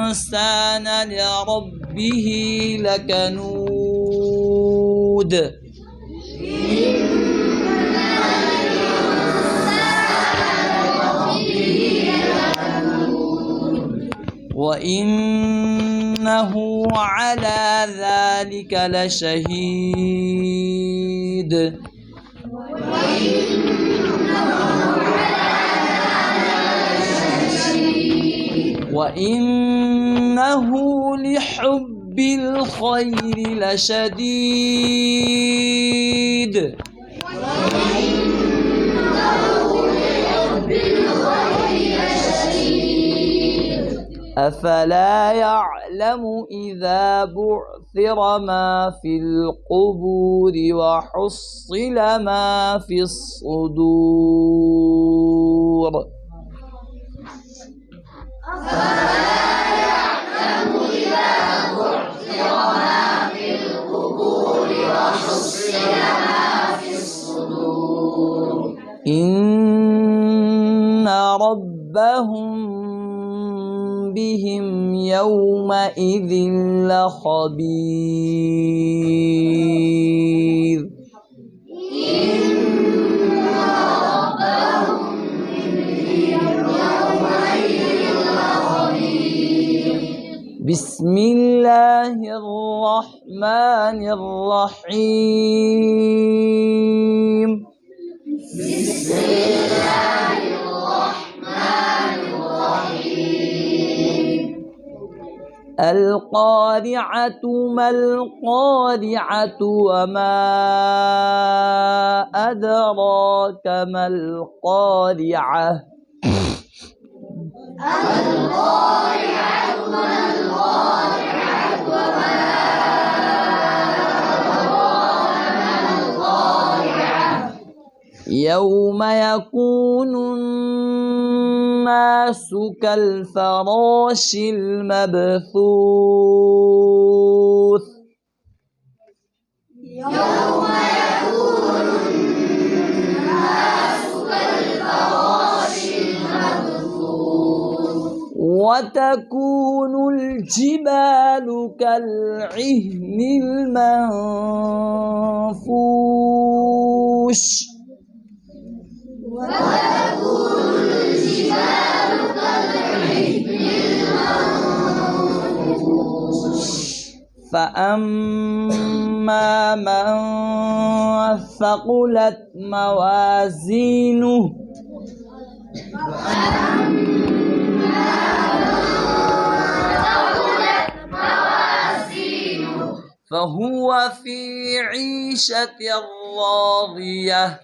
الإنسان لربه لكنود وإنه على ذلك لشهيد وإنه لحب الخير لشديد أفلا يعلم إذا بعثر ما في القبور وحصل ما في الصدور إن ربهم بهم يومئذ لخبير بسم الله الرحمن الرحيم بسم الله الرحمن الرحيم القارعة ما القارعة وما أدراك ما القارعة القارعة ما القارعة وما يوم يكون الناس كالفراش المبثوث يوم يكون الناس كالفراش المبثوث وتكون الجبال كالعهن المنفوش وتكون الجبال كالعهن المنفوش فأما من ثقلت موازينه فهو في عيشة راضية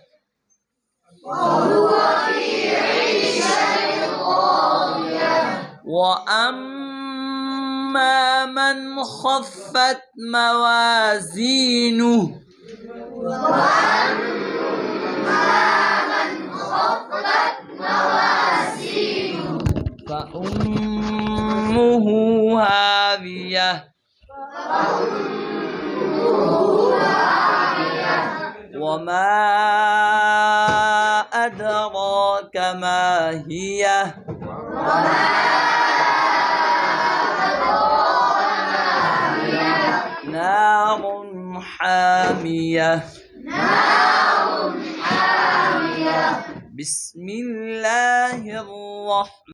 وأما من خفت موازينه فأمه هاوية وما أدراك ما هي نار حامية بسم الله